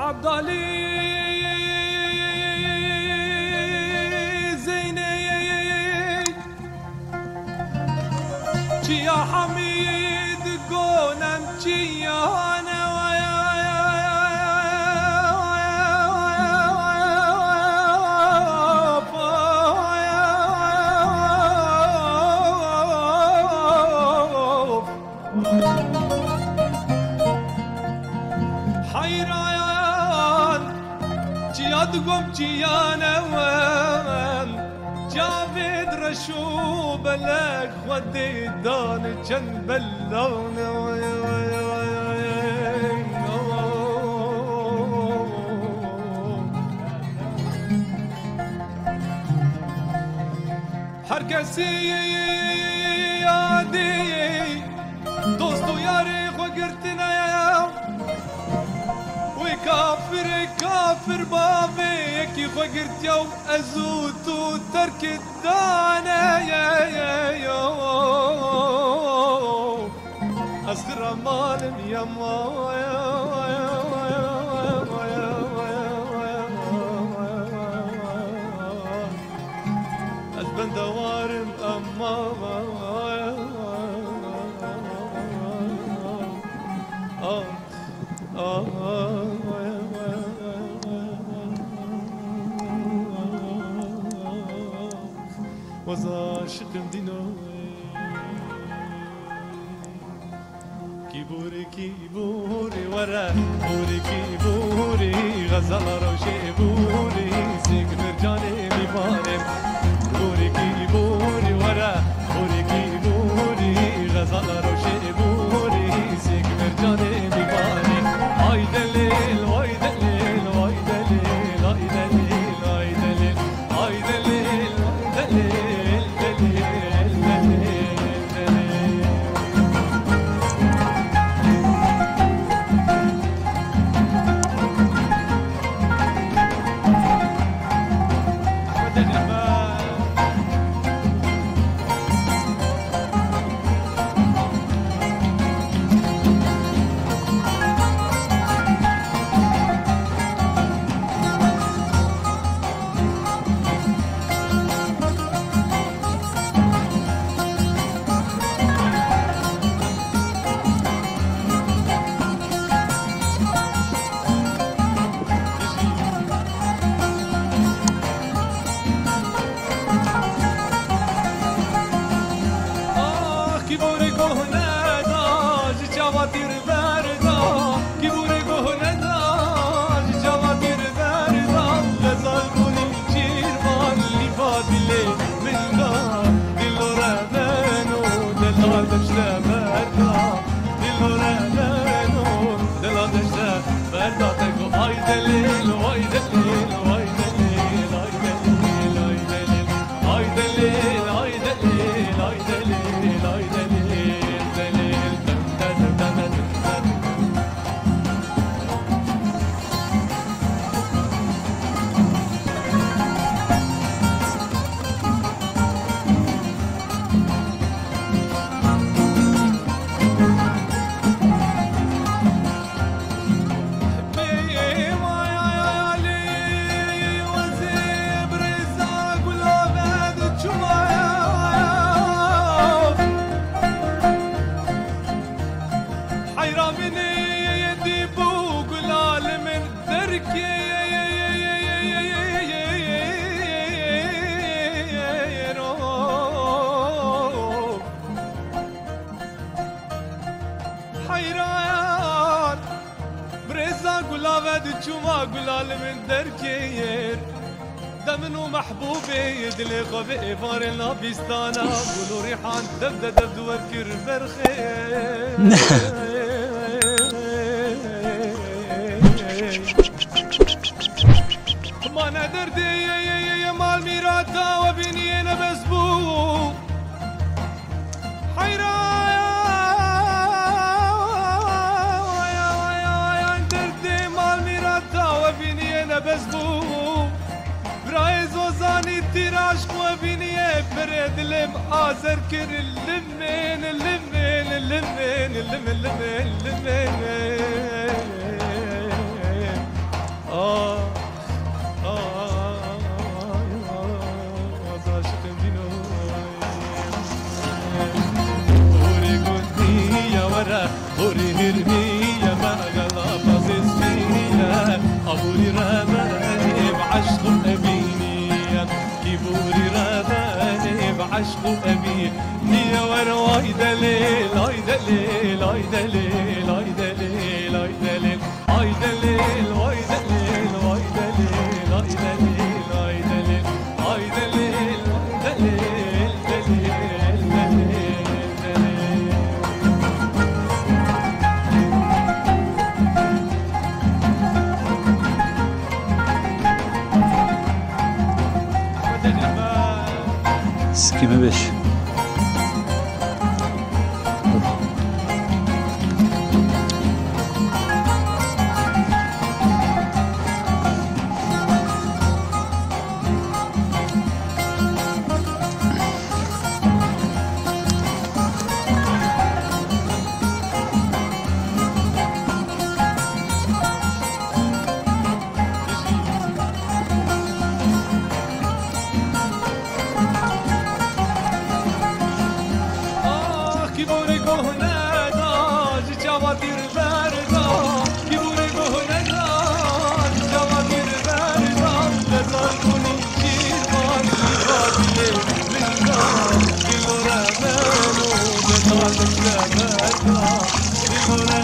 عبدالي زيني يا حميد قونم يا انا قم جيانا وان جافد رشو بلك ودي دان جنب اللون هركسي يادي دوستو ياري خو كافر كافر بابي كي فقرت يوم أزوت وترك الدانا يا أصغر مال يما أزبن دوارم أما وزاشقم دينوي كيبوري كيبوري ورا بوري كيبوري غزال روشي بوري سيك مرجاني ميبارم بوري كيبوري ورا بوري كيبوري غزال روشي بوري سيك مرجاني ميبارم هاي دليل هاي دليل هاي دليل هاي دليل هاي دليل هاي دليل دليل حيرة مني يدي بوق العالم حيران برزا قلاوة تشوما قلال من دركير دمنو محبوبي يدلي غبي فارنا بيستانا قولوا ريحان دب دب وكر برخير ما ندر دي مال ميراتا وبيني انا بسبو حيران دردي مال ميراتا وبيني انا بسبو برايز وزاني تيراش وبيني برد لم آزر كر اللمين اللمين اللمين اللمين اللمين اللمين هوري هرمية ما غلط اسمية أبوري رماني بعشق أبيني كيبوري رماني بعشق أبيني يا ورواي دليل هاي دليل هاي دليل هاي دليل هاي دليل هاي دليل هاي دليل هاي دليل هاي دليل هاي دليل هاي دليل دليل دليل دليل Skime 5. Hola.